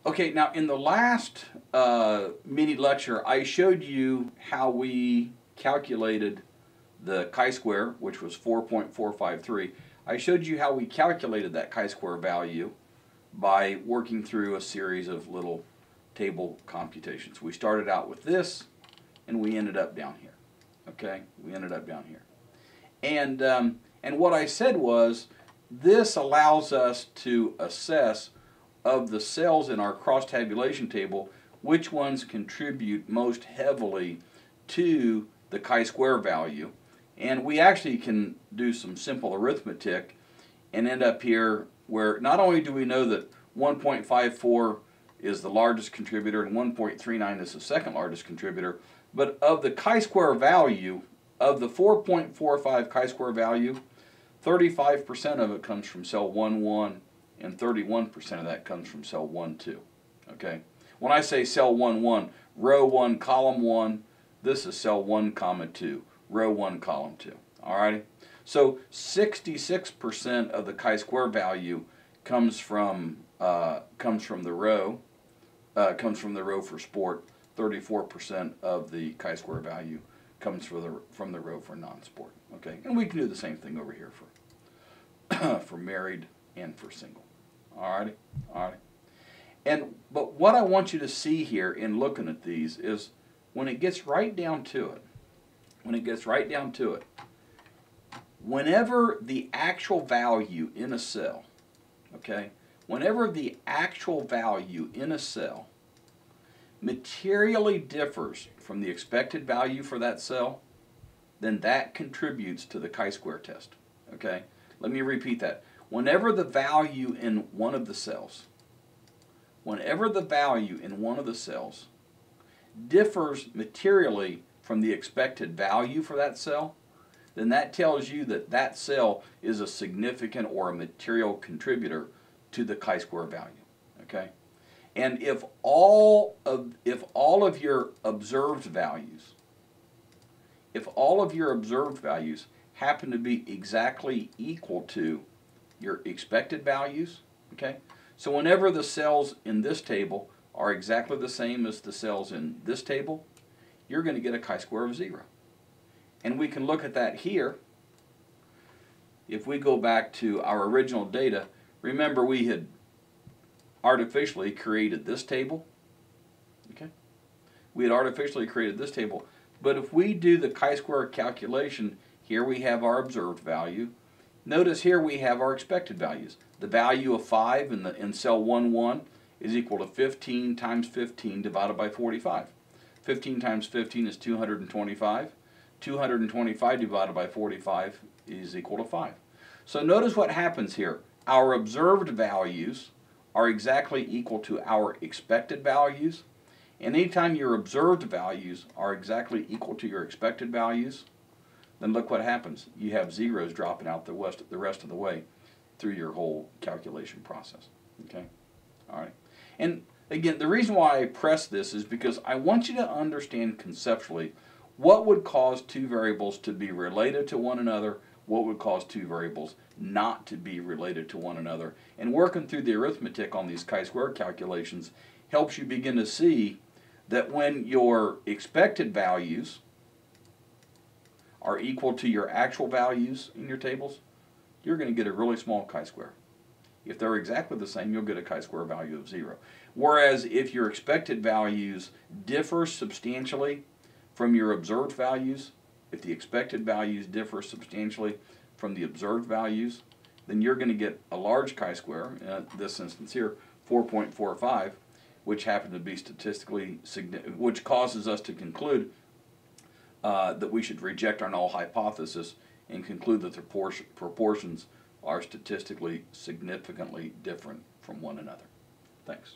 Okay, now in the last mini lecture, I showed you how we calculated the chi-square, which was 4.453. I showed you how we calculated that chi-square value by working through a series of little table computations. We started out with this, and we ended up down here. Okay, we ended up down here. And what I said was, this allows us to assess of the cells in our cross-tabulation table, which ones contribute most heavily to the chi-square value. And we actually can do some simple arithmetic and end up here where not only do we know that 1.54 is the largest contributor and 1.39 is the second largest contributor, but of the chi-square value, of the 4.45 chi-square value, 35% of it comes from cell 1,1 and 31% of that comes from cell 1,2. Okay? When I say cell 1,1, row 1, column 1, this is cell 1, comma 2, row 1, column 2. Alrighty? So 66% of the chi-square value comes from the row for sport. 34% of the chi-square value comes from the row for non-sport. Okay, and we can do the same thing over here for for married and for single. Alrighty, alrighty. But what I want you to see here in looking at these is when it gets right down to it, whenever the actual value in a cell, okay, whenever the actual value in a cell materially differs from the expected value for that cell, then that contributes to the chi-square test. Okay? Let me repeat that. Whenever the value in one of the cells differs materially from the expected value for that cell, then that tells you that that cell is a significant or a material contributor to the chi-square value. Okay? And if all of your observed values happen to be exactly equal to your expected values, okay? So whenever the cells in this table are exactly the same as the cells in this table, you're going to get a chi-square of 0. And we can look at that here. If we go back to our original data, remember we had artificially created this table. Okay? We had artificially created this table. But if we do the chi-square calculation, here we have our observed value. Notice here we have our expected values. The value of 5 in cell 1,1 is equal to 15 times 15 divided by 45. 15 times 15 is 225. 225 divided by 45 is equal to 5. So notice what happens here. Our observed values are exactly equal to our expected values. And anytime your observed values are exactly equal to your expected values, then look what happens. You have zeros dropping out the rest of the way through your whole calculation process. Okay? All right. And again, the reason why I press this is because I want you to understand conceptually what would cause two variables to be related to one another, what would cause two variables not to be related to one another. And working through the arithmetic on these chi-square calculations helps you begin to see that when your expected values are equal to your actual values in your tables, you're going to get a really small chi-square. If they're exactly the same, you'll get a chi-square value of 0. Whereas if your expected values differ substantially from your observed values, if the expected values differ substantially from the observed values, then you're going to get a large chi-square, in this instance here, 4.45, which happens to be statistically significant, which causes us to conclude that we should reject our null hypothesis and conclude that the proportions are statistically significantly different from one another. Thanks.